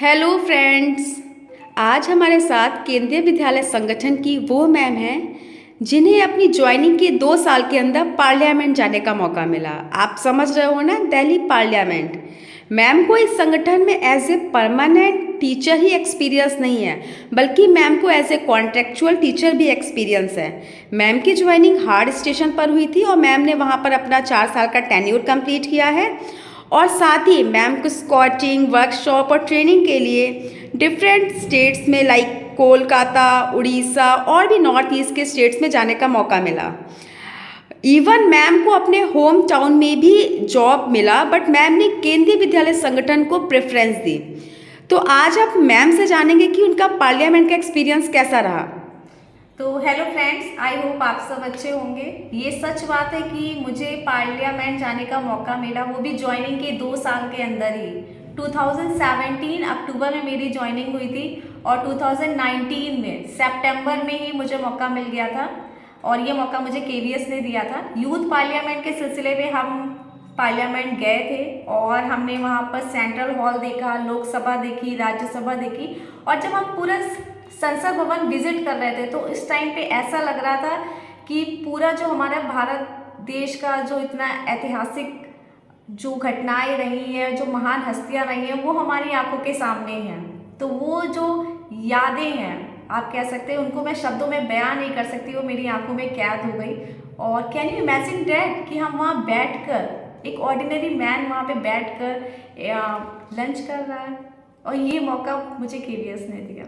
Hello friends. आज हमारे साथ केंद्रीय विद्यालय संगठन की वो मैम हैं जिन्हें अपनी ज्वाइनिंग के 2 साल के अंदर पार्लियामेंट जाने का मौका मिला। आप समझ रहे हो ना, दिल्ली पार्लियामेंट। मैम को इस संगठन में एज ए परमानेंट टीचर ही एक्सपीरियंस नहीं है, बल्कि मैम को एज ए कॉन्ट्रेक्चुअल टीचर भी एक्सपीरियंस है। मैम की ज्वाइनिंग हार्ड स्टेशन पर हुई थी और मैम ने वहाँ पर अपना 4 साल का टेन्योर कंप्लीट किया है। और साथ ही मैम को स्कॉटिंग वर्कशॉप और ट्रेनिंग के लिए डिफरेंट स्टेट्स में लाइक कोलकाता, उड़ीसा और भी नॉर्थ ईस्ट के स्टेट्स में जाने का मौका मिला। इवन मैम को अपने होम टाउन में भी जॉब मिला, बट मैम ने केंद्रीय विद्यालय संगठन को प्रेफरेंस दी। तो आज आप मैम से जानेंगे कि उनका पार्लियामेंट का एक्सपीरियंस कैसा रहा। तो हेलो फ्रेंड्स, आई होप आप सब अच्छे होंगे। ये सच बात है कि मुझे पार्लियामेंट जाने का मौका मिला, वो भी ज्वाइनिंग के 2 साल के अंदर ही। 2017 अक्टूबर में मेरी ज्वाइनिंग हुई थी और 2019 में सितंबर में ही मुझे मौका मिल गया था। और ये मौका मुझे केवीएस ने दिया था। यूथ पार्लियामेंट के सिलसिले में हम पार्लियामेंट गए थे और हमने वहाँ पर सेंट्रल हॉल देखा, लोकसभा देखी, राज्यसभा देखी। और जब हम पूरा संसद भवन विजिट कर रहे थे तो इस टाइम पे ऐसा लग रहा था कि पूरा जो हमारा भारत देश का जो इतना ऐतिहासिक जो घटनाएं रही हैं, जो महान हस्तियां रही हैं, वो हमारी आंखों के सामने हैं। तो वो जो यादें हैं, आप कह सकते हैं, उनको मैं शब्दों में बयान नहीं कर सकती, वो मेरी आंखों में कैद हो गई। और कैन यू इमेजिन डैट कि हम वहाँ बैठकर, एक ऑर्डिनरी मैन वहाँ पे बैठकर लंच कर रहा है, और ये मौका मुझे केवीएस ने दिया।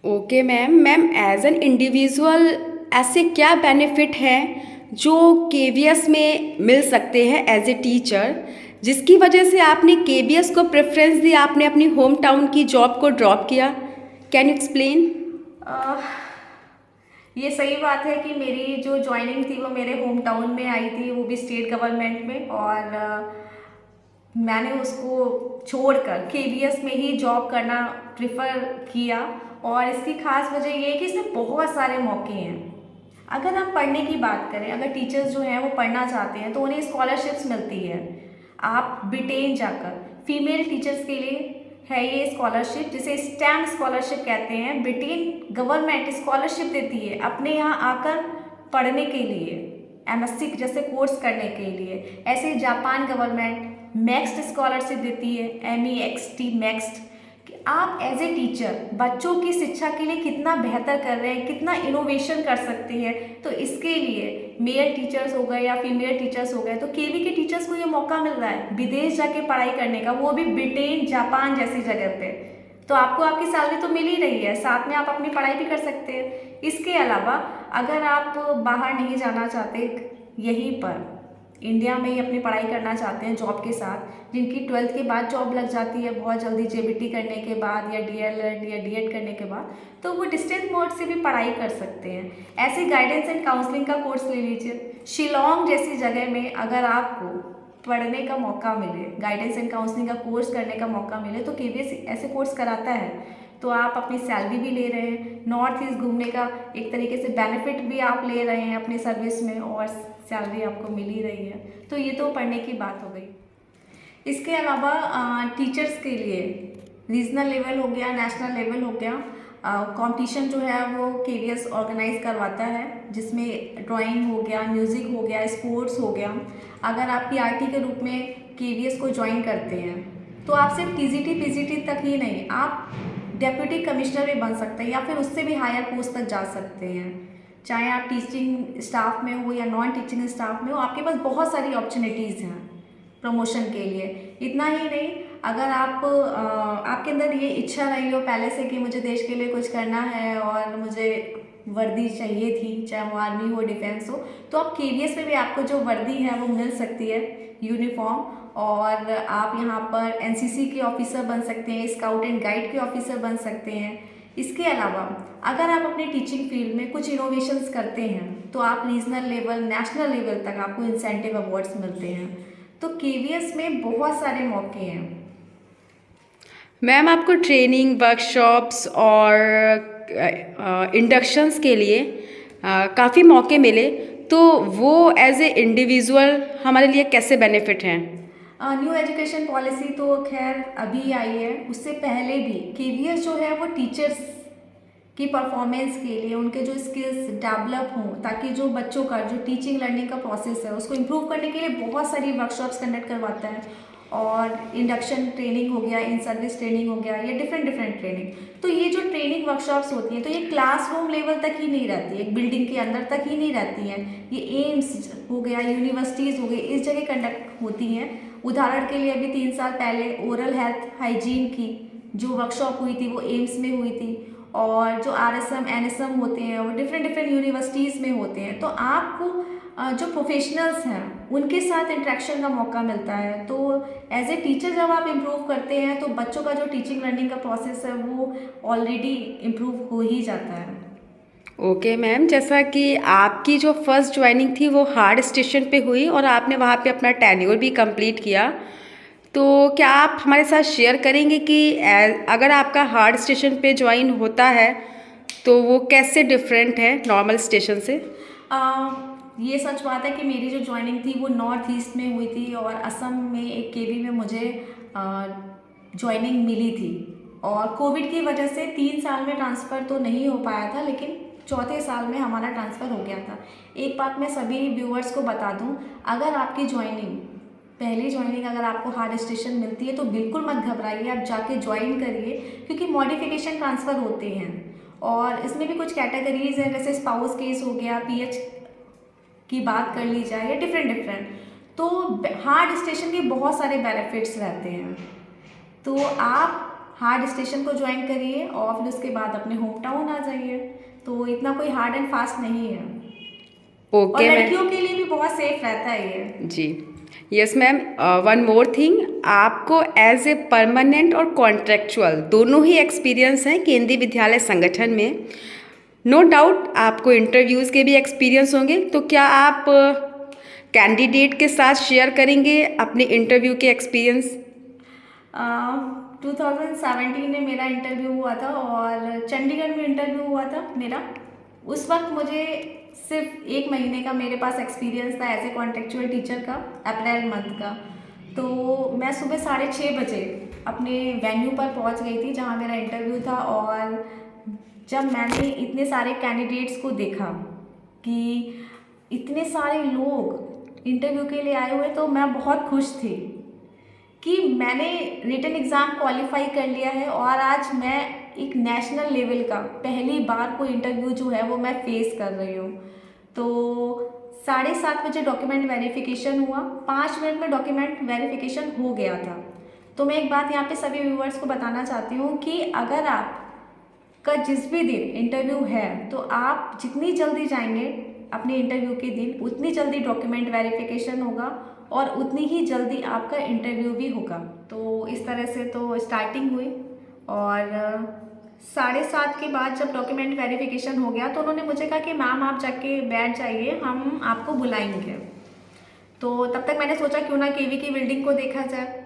Okay ma'am as an individual ऐसे क्या बेनिफिट हैं जो केवीएस में मिल सकते हैं एज ए टीचर, जिसकी वजह से आपने केवीएस को प्रेफरेंस दी, आपने अपनी होम टाउन की जॉब को ड्रॉप किया। Can you explain. ये सही बात है कि मेरी जो ज्वाइनिंग थी वो मेरे होम टाउन में आई थी, वो भी स्टेट गवर्नमेंट में। और मैंने उसको छोड़कर केवीएस में ही जॉब करना प्रिफर किया। और इसकी खास वजह ये है कि इसमें बहुत सारे मौके हैं। अगर हम पढ़ने की बात करें, अगर टीचर्स जो हैं वो पढ़ना चाहते हैं तो उन्हें स्कॉलरशिप्स मिलती है। आप ब्रिटेन जाकर, फीमेल टीचर्स के लिए है ये स्कॉलरशिप, जिसे स्टैम स्कॉलरशिप कहते हैं। ब्रिटेन गवर्नमेंट स्कॉलरशिप देती है अपने यहाँ आकर पढ़ने के लिए, एमएससी जैसे कोर्स करने के लिए। ऐसे जापान गवर्नमेंट मैक्स्ट स्कॉलरशिप देती है, MEXT मैक्स्ट। आप एज ए टीचर बच्चों की शिक्षा के लिए कितना बेहतर कर रहे हैं, कितना इनोवेशन कर सकते हैं। तो इसके लिए मेल टीचर्स हो गए या फीमेल टीचर्स हो गए, तो केवी के टीचर्स को ये मौका मिल रहा है विदेश जाके पढ़ाई करने का, वो भी ब्रिटेन, जापान जैसी जगह पे। तो आपको आपकी सैलरी तो मिल ही रही है, साथ में आप अपनी पढ़ाई भी कर सकते हैं। इसके अलावा अगर आप बाहर नहीं जाना चाहते, यहीं पर इंडिया में ही अपनी पढ़ाई करना चाहते हैं जॉब के साथ, जिनकी 12th के बाद जॉब लग जाती है बहुत जल्दी, जेबीटी करने के बाद या डीएलएड या डीएड करने के बाद, तो वो डिस्टेंस मोड से भी पढ़ाई कर सकते हैं। ऐसे गाइडेंस एंड काउंसलिंग का कोर्स ले लीजिए। शिलोंग जैसी जगह में अगर आपको पढ़ने का मौका मिले, गाइडेंस एंड काउंसलिंग का कोर्स करने का मौका मिले, तो केवीएस ऐसे कोर्स कराता है। तो आप अपनी सैलरी भी ले रहे हैं, नॉर्थ ईस्ट घूमने का एक तरीके से बेनिफिट भी आप ले रहे हैं अपनी सर्विस में, और सैलरी आपको मिल ही रही है। तो ये तो पढ़ने की बात हो गई। इसके अलावा टीचर्स के लिए रीजनल लेवल हो गया, नेशनल लेवल हो गया, कंपटीशन जो है वो केवीएस ऑर्गेनाइज करवाता है, जिसमें ड्राइंग हो गया, म्यूज़िक हो गया, स्पोर्ट्स हो गया। अगर आप पीआरटी के रूप में केवीएस को ज्वाइन करते हैं तो आप सिर्फ टीजीटी पीजीटी तक ही नहीं, आप डेप्यूटी कमिश्नर भी बन सकते हैं या फिर उससे भी हायर पोस्ट तक जा सकते हैं। चाहे आप टीचिंग स्टाफ में हो या नॉन टीचिंग स्टाफ में हो, आपके पास बहुत सारी अपॉर्चुनिटीज़ हैं प्रमोशन के लिए। इतना ही नहीं, अगर आपके अंदर ये इच्छा रही हो पहले से कि मुझे देश के लिए कुछ करना है और मुझे वर्दी चाहिए थी, चाहे वो आर्मी हो, डिफेंस हो, तो आप केवीएस में भी आपको जो वर्दी है वो मिल सकती है, यूनिफॉर्म। और आप यहाँ पर एनसीसी के ऑफिसर बन सकते हैं, स्काउट एंड गाइड के ऑफिसर बन सकते हैं। इसके अलावा अगर आप अपने टीचिंग फील्ड में कुछ इनोवेशंस करते हैं तो आप रीजनल लेवल, नेशनल लेवल तक आपको इंसेंटिव अवार्ड्स मिलते हैं। तो केवीएस में बहुत सारे मौके हैं। मैम आपको ट्रेनिंग, वर्कशॉप्स और इंडक्शंस के लिए काफ़ी मौके मिले, तो वो एज ए इंडिविजुअल हमारे लिए कैसे बेनिफिट हैं। न्यू एजुकेशन पॉलिसी तो खैर अभी आई है, उससे पहले भी केवीएस जो है वो टीचर्स की परफॉर्मेंस के लिए उनके जो स्किल्स डेवलप हों, ताकि जो बच्चों का जो टीचिंग लर्निंग का प्रोसेस है उसको इम्प्रूव करने के लिए बहुत सारी वर्कशॉप्स कंडक्ट करवाता है। और इंडक्शन ट्रेनिंग हो गया, इन सर्विस ट्रेनिंग हो गया, या डिफरेंट डिफरेंट ट्रेनिंग। तो ये जो ट्रेनिंग वर्कशॉप्स होती हैं तो ये क्लासरूम लेवल तक ही नहीं रहती, एक बिल्डिंग के अंदर तक ही नहीं रहती हैं। ये एम्स हो गया, यूनिवर्सिटीज़ हो गई, इस जगह कंडक्ट होती हैं। उदाहरण के लिए अभी 3 साल पहले ओरल हेल्थ हाइजीन की जो वर्कशॉप हुई थी वो एम्स में हुई थी। और जो आरएसएम एनएसएम होते हैं वो डिफरेंट डिफरेंट यूनिवर्सिटीज़ में होते हैं। तो आपको जो प्रोफेशनल्स हैं उनके साथ इंटरेक्शन का मौका मिलता है। तो एज ए टीचर जब आप इम्प्रूव करते हैं तो बच्चों का जो टीचिंग लर्निंग का प्रोसेस है वो ऑलरेडी इम्प्रूव हो ही जाता है। ओके मैम, जैसा कि आपकी जो फर्स्ट ज्वाइनिंग थी वो हार्ड स्टेशन पे हुई और आपने वहाँ पे अपना टेन्योर भी कंप्लीट किया, तो क्या आप हमारे साथ शेयर करेंगे कि अगर आपका हार्ड स्टेशन पे ज्वाइन होता है तो वो कैसे डिफरेंट है नॉर्मल स्टेशन से? ये सच बात है कि मेरी जो ज्वाइनिंग थी वो नॉर्थ ईस्ट में हुई थी और असम में एक केवी में मुझे ज्वाइनिंग मिली थी। और कोविड की वजह से 3 साल में ट्रांसफ़र तो नहीं हो पाया था, लेकिन चौथे साल में हमारा ट्रांसफ़र हो गया था। एक बात मैं सभी व्यूअर्स को बता दूं, अगर आपकी ज्वाइनिंग पहली ज्वाइनिंग अगर आपको हार्ड स्टेशन मिलती है तो बिल्कुल मत घबराइए, आप जाके ज्वाइन करिए, क्योंकि मॉडिफिकेशन ट्रांसफ़र होते हैं। और इसमें भी कुछ कैटेगरीज हैं, जैसे स्पाउस केस हो गया, पीएच की बात कर ली जाए, या डिफरेंट डिफरेंट। तो हार्ड स्टेशन के बहुत सारे बेनिफिट्स रहते हैं। तो आप हार्ड स्टेशन को ज्वाइन करिए और फिर उसके बाद अपने होम टाउन आ जाइए। तो इतना कोई हार्ड एंड फास्ट नहीं है। और ओके मैम। लड़कियों के लिए भी बहुत सेफ रहता है ये। जी, yes ma'am. One more thing, आपको एज ए परमानेंट और कॉन्ट्रेक्चुअल दोनों ही एक्सपीरियंस हैं केंद्रीय विद्यालय संगठन में। नो डाउट आपको इंटरव्यूज़ के भी एक्सपीरियंस होंगे, तो क्या आप कैंडिडेट के साथ शेयर करेंगे अपने इंटरव्यू के एक्सपीरियंस? 2017 में मेरा इंटरव्यू हुआ था और चंडीगढ़ में इंटरव्यू हुआ था मेरा। उस वक्त मुझे सिर्फ 1 महीने का मेरे पास एक्सपीरियंस था एज ए कॉन्ट्रेक्चुअल टीचर का, अप्रैल मंथ का। तो मैं सुबह 6:30 बजे अपने वेन्यू पर पहुंच गई थी जहां मेरा इंटरव्यू था। और जब मैंने इतने सारे कैंडिडेट्स को देखा कि इतने सारे लोग इंटरव्यू के लिए आए हुए, तो मैं बहुत खुश थी कि मैंने रिटन एग्ज़ाम क्वालिफाई कर लिया है और आज मैं एक नेशनल लेवल का पहली बार कोई इंटरव्यू जो है वो मैं फेस कर रही हूँ। तो 7:30 बजे डॉक्यूमेंट वेरिफिकेशन हुआ, 5 मिनट में डॉक्यूमेंट वेरिफिकेशन हो गया था। तो मैं एक बात यहाँ पे सभी व्यूअर्स को बताना चाहती हूँ कि अगर आप का जिस भी दिन इंटरव्यू है तो आप जितनी जल्दी जाएंगे अपने इंटरव्यू के दिन, उतनी जल्दी डॉक्यूमेंट वेरिफिकेशन होगा और उतनी ही जल्दी आपका इंटरव्यू भी होगा। तो इस तरह से तो स्टार्टिंग हुई। और 7:30 के बाद जब डॉक्यूमेंट वेरिफिकेशन हो गया तो उन्होंने मुझे कहा कि मैम आप जाके बैठ जाइए, हम आपको बुलाएंगे। तो तब तक मैंने सोचा क्यों ना केवी की बिल्डिंग को देखा जाए।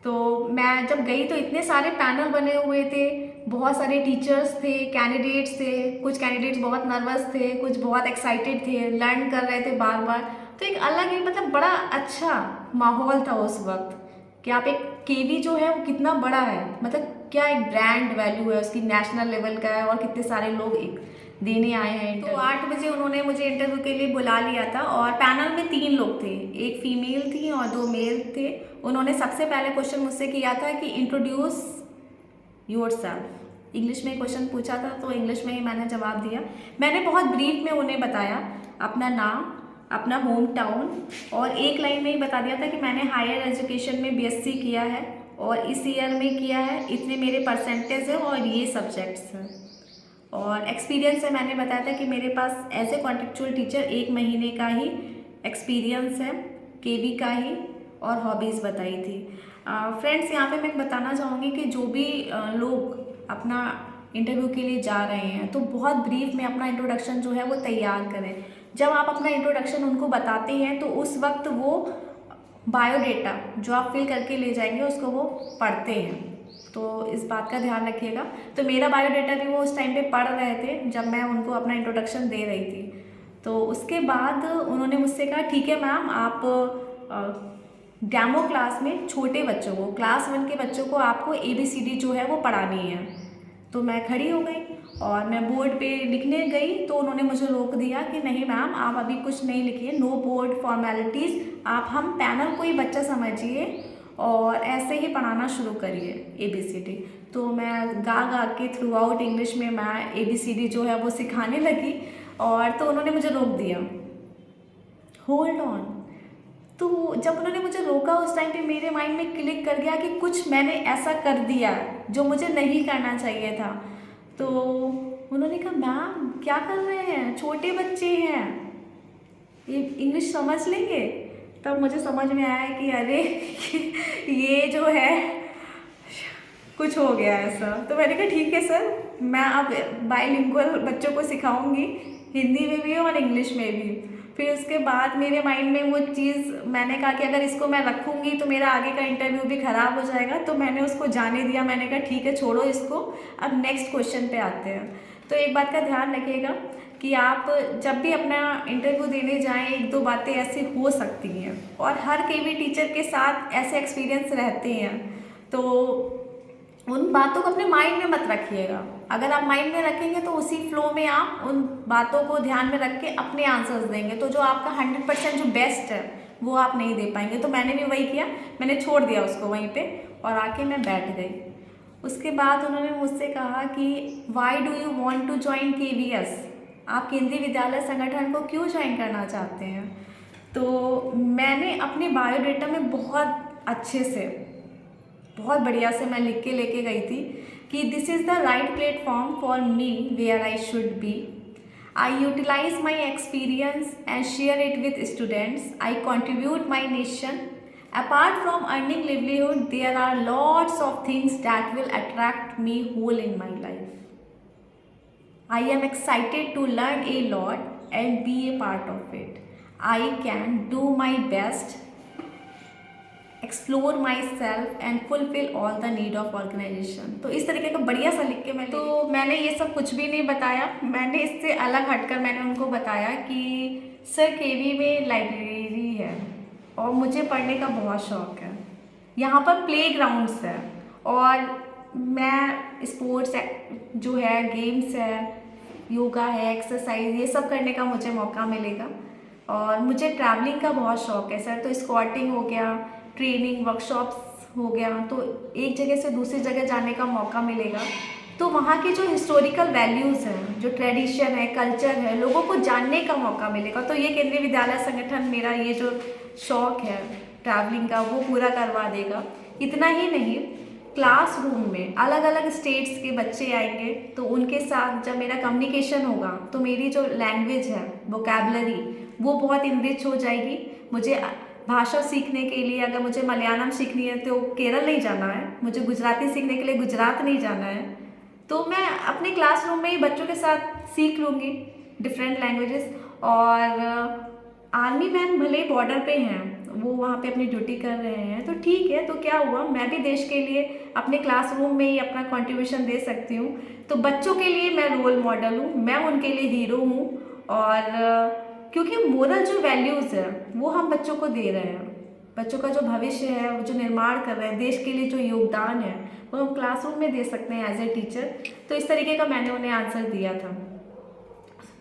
तो मैं जब गई तो इतने सारे पैनल बने हुए थे, बहुत सारे टीचर्स थे, कैंडिडेट्स थे। कुछ कैंडिडेट्स बहुत नर्वस थे, कुछ बहुत एक्साइटेड थे, लर्न कर रहे थे बार बार। तो एक अलग ही मतलब बड़ा अच्छा माहौल था उस वक्त कि आप एक केवी जो है वो कितना बड़ा है, मतलब क्या एक ब्रांड वैल्यू है उसकी, नेशनल लेवल का है और कितने सारे लोग एक देने आए हैं। तो 8 बजे उन्होंने मुझे इंटरव्यू के लिए बुला लिया था और पैनल में 3 लोग थे, एक फीमेल थी और 2 मेल थे। उन्होंने सबसे पहले क्वेश्चन मुझसे किया था कि इंट्रोड्यूस योरसेल्फ। इंग्लिश में क्वेश्चन पूछा था तो इंग्लिश में ही मैंने जवाब दिया। मैंने बहुत ब्रीफ में उन्हें बताया अपना नाम, अपना होम टाउन, और एक लाइन में ही बता दिया था कि मैंने हायर एजुकेशन में बीएससी किया है और इस ईयर में किया है, इतने मेरे परसेंटेज है और ये सब्जेक्ट्स हैं। और एक्सपीरियंस है मैंने बताया था कि मेरे पास एज ए कॉन्ट्रेक्चुअल टीचर 1 महीने का ही एक्सपीरियंस है, केवी का ही, और हॉबीज़ बताई थी। फ्रेंड्स, यहाँ पे मैं बताना चाहूँगी कि जो भी लोग अपना इंटरव्यू के लिए जा रहे हैं तो बहुत ब्रीफ में अपना इंट्रोडक्शन जो है वो तैयार करें। जब आप अपना इंट्रोडक्शन उनको बताते हैं तो उस वक्त वो बायोडेटा जो आप फिल करके ले जाएंगे उसको वो पढ़ते हैं, तो इस बात का ध्यान रखिएगा। तो मेरा बायोडेटा भी वो उस टाइम पे पढ़ रहे थे जब मैं उनको अपना इंट्रोडक्शन दे रही थी। तो उसके बाद उन्होंने मुझसे कहा ठीक है मैम, आप डेमो क्लास में छोटे बच्चों को, क्लास 1 के बच्चों को आपको ABCD जो है वो पढ़ानी है। तो मैं खड़ी हो गई और मैं बोर्ड पे लिखने गई, तो उन्होंने मुझे रोक दिया कि नहीं मैम, आप अभी कुछ नहीं लिखिए, नो बोर्ड फॉर्मेलिटीज़, आप हम पैनल को ही बच्चा समझिए और ऐसे ही पढ़ाना शुरू करिए ABCD। तो मैं गा गा के थ्रू आउट इंग्लिश में मैं ABCD जो है वो सिखाने लगी, और तो उन्होंने मुझे रोक दिया, होल्ड ऑन। तो जब उन्होंने मुझे रोका उस टाइम पे मेरे माइंड में क्लिक कर गया कि कुछ मैंने ऐसा कर दिया जो मुझे नहीं करना चाहिए था। तो उन्होंने कहा मैम क्या कर रहे हैं, छोटे बच्चे हैं, ये इंग्लिश समझ लेंगे। तब मुझे समझ में आया कि अरे ये जो है कुछ हो गया ऐसा। तो मैंने कहा ठीक है सर, मैं अब बाइलिंगुअल बच्चों को सिखाऊंगी, हिंदी में भी और इंग्लिश में भी। फिर उसके बाद मेरे माइंड में वो चीज़, मैंने कहा कि अगर इसको मैं रखूँगी तो मेरा आगे का इंटरव्यू भी ख़राब हो जाएगा, तो मैंने उसको जाने दिया। मैंने कहा ठीक है छोड़ो इसको, अब नेक्स्ट क्वेश्चन पे आते हैं। तो एक बात का ध्यान रखिएगा कि आप जब भी अपना इंटरव्यू देने जाएं, एक दो बातें ऐसी हो सकती हैं, और हर केवी टीचर के साथ ऐसे एक्सपीरियंस रहते हैं, तो उन बातों को अपने माइंड में मत रखिएगा। अगर आप माइंड में रखेंगे तो उसी फ्लो में आप उन बातों को ध्यान में रख के अपने आंसर्स देंगे, तो जो आपका 100% जो बेस्ट है वो आप नहीं दे पाएंगे। तो मैंने भी वही किया, मैंने छोड़ दिया उसको वहीं पे और आके मैं बैठ गई। उसके बाद उन्होंने मुझसे कहा कि why do you want to join KVS, आप केंद्रीय विद्यालय संगठन को क्यों ज्वाइन करना चाहते हैं। तो मैंने अपने बायोडेटा में बहुत अच्छे से, बहुत बढ़िया से मैं लिख के लेके गई थी कि this is the right platform for me where I should be, I utilize my experience and share it with students, I contribute my nation, apart from earning livelihood there are lots of things that will attract me whole in my life, I am excited to learn a lot and be a part of it. I can do my best, explore myself and fulfill all the need of organization। तो इस तरीके का बढ़िया सा लिख के मैंने ये सब कुछ भी नहीं बताया। मैंने इससे अलग हटकर मैंने उनको बताया कि सर केवी में लाइब्रेरी है और मुझे पढ़ने का बहुत शौक है, यहाँ पर प्लेग्राउंड्स है और मैं स्पोर्ट्स जो है, गेम्स है, योगा है, एक्सरसाइज, ये सब करने का मुझे मौका मिलेगा। और मुझे ट्रैवलिंग का बहुत शौक है सर, तो स्क्वाटिंग हो गया, ट्रेनिंग वर्कशॉप्स हो गया, तो एक जगह से दूसरी जगह जाने का मौका मिलेगा। तो वहाँ की जो हिस्टोरिकल वैल्यूज़ हैं, जो ट्रेडिशन है, कल्चर है, लोगों को जानने का मौका मिलेगा। तो ये केंद्रीय विद्यालय संगठन मेरा ये जो शौक है ट्रैवलिंग का वो पूरा करवा देगा। इतना ही नहीं, क्लासरूम में अलग अलग स्टेट्स के बच्चे आएंगे, तो उनके साथ जब मेरा कम्युनिकेशन होगा तो मेरी जो लैंग्वेज है, वोकैबलरी, वो बहुत इनरिच हो जाएगी। मुझे भाषा सीखने के लिए अगर मुझे मलयालम सीखनी है तो केरल नहीं जाना है, मुझे गुजराती सीखने के लिए गुजरात नहीं जाना है, तो मैं अपने क्लासरूम में ही बच्चों के साथ सीख लूँगी डिफरेंट लैंग्वेजेस। और आर्मी मैन भले बॉर्डर पे हैं, वो वहाँ पे अपनी ड्यूटी कर रहे हैं, तो ठीक है, तो क्या हुआ, मैं भी देश के लिए अपने क्लासरूम में ही अपना कंट्रीब्यूशन दे सकती हूँ। तो बच्चों के लिए मैं रोल मॉडल हूँ, मैं उनके लिए हीरो हूँ। और क्योंकि मोरल जो वैल्यूज़ है वो हम बच्चों को दे रहे हैं, बच्चों का जो भविष्य है, वो जो निर्माण कर रहे हैं, देश के लिए जो योगदान है, वो हम क्लासरूम में दे सकते हैं एज ए टीचर। तो इस तरीके का मैंने उन्हें आंसर दिया था।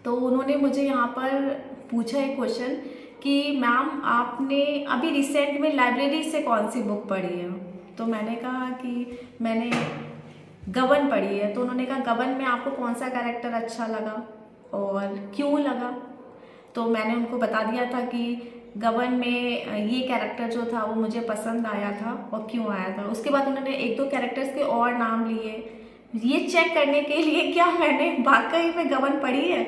तो उन्होंने मुझे यहाँ पर पूछा एक क्वेश्चन कि मैम आपने अभी रिसेंट में लाइब्रेरी से कौन सी बुक पढ़ी है। तो मैंने कहा कि मैंने गबन पढ़ी है। तो उन्होंने कहा गबन में आपको कौन सा कैरेक्टर अच्छा लगा और क्यों लगा। तो मैंने उनको बता दिया था कि गबन में ये कैरेक्टर जो था वो मुझे पसंद आया था और क्यों आया था। उसके बाद उन्होंने एक दो कैरेक्टर्स के और नाम लिए, ये चेक करने के लिए क्या मैंने वाकई में गबन पढ़ी है।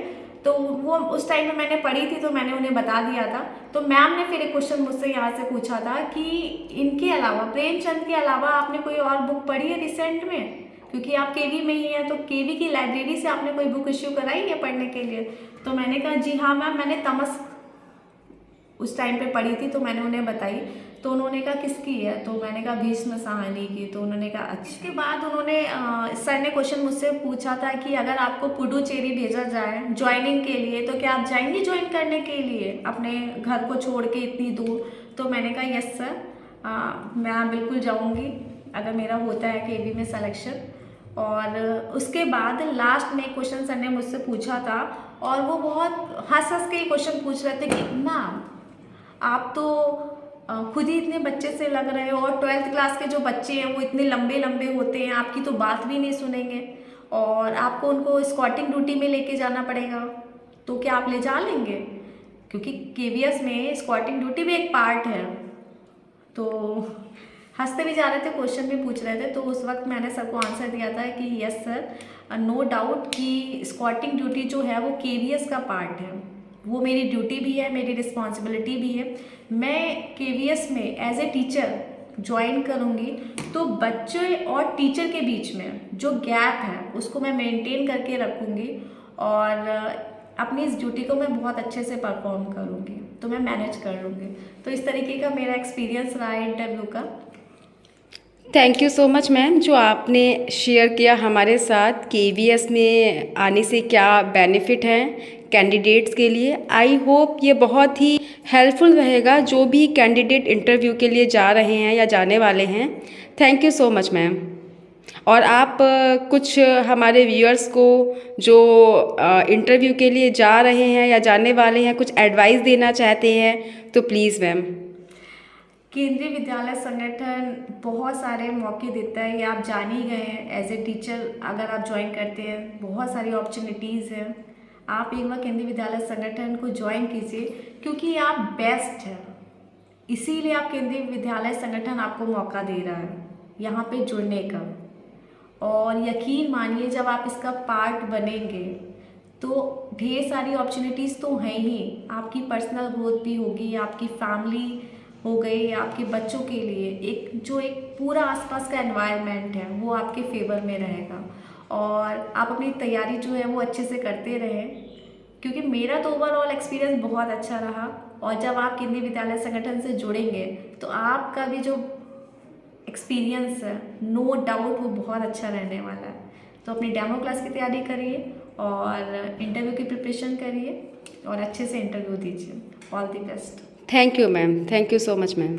तो वो उस टाइम में मैंने पढ़ी थी, तो मैंने उन्हें बता दिया था। तो मैम ने फिर एक क्वेश्चन मुझसे यहाँ से पूछा था कि इनके अलावा, प्रेमचंद के अलावा आपने कोई और बुक पढ़ी है रिसेंट में, क्योंकि आप केवी में ही हैं, तो केवी की लाइब्रेरी से आपने कोई बुक इश्यू कराई है पढ़ने के लिए। तो मैंने कहा जी हाँ मैम, मैंने तमस उस टाइम पे पढ़ी थी, तो मैंने उन्हें बताई। तो उन्होंने कहा किसकी है, तो मैंने कहा भीष्म साहनी की। तो उन्होंने कहा अच्छा। इसके बाद उन्होंने सर ने क्वेश्चन मुझसे पूछा था कि अगर आपको पुडुचेरी भेजा जाए ज्वाइनिंग के लिए, तो क्या आप जाएंगी ज्वाइन करने के लिए अपने घर को छोड़ के इतनी दूर। तो मैंने कहा यस सर, मैं बिल्कुल जाऊंगी अगर मेरा होता है केवी में सिलेक्शन। और उसके बाद लास्ट में क्वेश्चन सर ने मुझसे पूछा था, और वो बहुत हंस हंस के क्वेश्चन पूछ रहे थे कि मैम आप तो खुद ही इतने बच्चे से लग रहे हो, और 12th क्लास के जो बच्चे हैं वो इतने लंबे लंबे होते हैं, आपकी तो बात भी नहीं सुनेंगे, और आपको उनको स्क्वाटिंग ड्यूटी में लेके जाना पड़ेगा, तो क्या आप ले जा लेंगे? क्योंकि केवीएस में स्क्वाटिंग ड्यूटी भी एक पार्ट है। तो हंसते भी जा रहे थे, क्वेश्चन भी पूछ रहे थे। तो उस वक्त मैंने सबको आंसर दिया था कि यस सर, नो डाउट कि स्क्वाटिंग ड्यूटी जो है वो केवीएस का पार्ट है, वो मेरी ड्यूटी भी है, मेरी रिस्पॉन्सिबिलिटी भी है। मैं केवीएस में एज ए टीचर ज्वाइन करूँगी तो बच्चे और टीचर के बीच में जो गैप है उसको मैं मेंटेन करके रखूँगी, और अपनी इस ड्यूटी को मैं बहुत अच्छे से परफॉर्म करूँगी, तो मैं मैनेज कर लूँगी। तो इस तरीके का मेरा एक्सपीरियंस रहा है इंटरव्यू का। Thank you so much ma'am, जो आपने शेयर किया हमारे साथ केवीएस में आने से क्या बेनिफिट हैं कैंडिडेट्स के लिए। आई होप ये बहुत ही हेल्पफुल रहेगा जो भी कैंडिडेट इंटरव्यू के लिए जा रहे हैं या जाने वाले हैं। Thank you so much ma'am. और आप कुछ हमारे व्यूअर्स को जो इंटरव्यू के लिए जा रहे हैं या जाने वाले हैं कुछ एडवाइस देना चाहते हैं तो प्लीज़ मैम। केंद्रीय विद्यालय संगठन बहुत सारे मौके देता है, ये आप जान ही गए हैं। एज ए टीचर अगर आप ज्वाइन करते हैं बहुत सारी अपॉर्चुनिटीज़ हैं। आप एक बार केंद्रीय विद्यालय संगठन को ज्वाइन कीजिए, क्योंकि आप बेस्ट हैं, इसीलिए आप केंद्रीय विद्यालय संगठन आपको मौका दे रहा है यहाँ पे जुड़ने का। और यकीन मानिए जब आप इसका पार्ट बनेंगे तो ढेर सारी अपॉर्चुनिटीज़ तो हैं ही, आपकी पर्सनल ग्रोथ भी होगी, आपकी फैमिली हो गई, आपके बच्चों के लिए एक पूरा आसपास का एनवायरनमेंट है वो आपके फेवर में रहेगा। और आप अपनी तैयारी जो है वो अच्छे से करते रहें, क्योंकि मेरा तो ओवरऑल एक्सपीरियंस बहुत अच्छा रहा। और जब आप केंद्रीय विद्यालय संगठन से जुड़ेंगे तो आपका भी जो एक्सपीरियंस है नो डाउट वो बहुत अच्छा रहने वाला है। तो अपनी डेमो क्लास की तैयारी करिए और इंटरव्यू की प्रिपरेशन करिए और अच्छे से इंटरव्यू दीजिए। All the best. Thank you ma'am, thank you so much ma'am.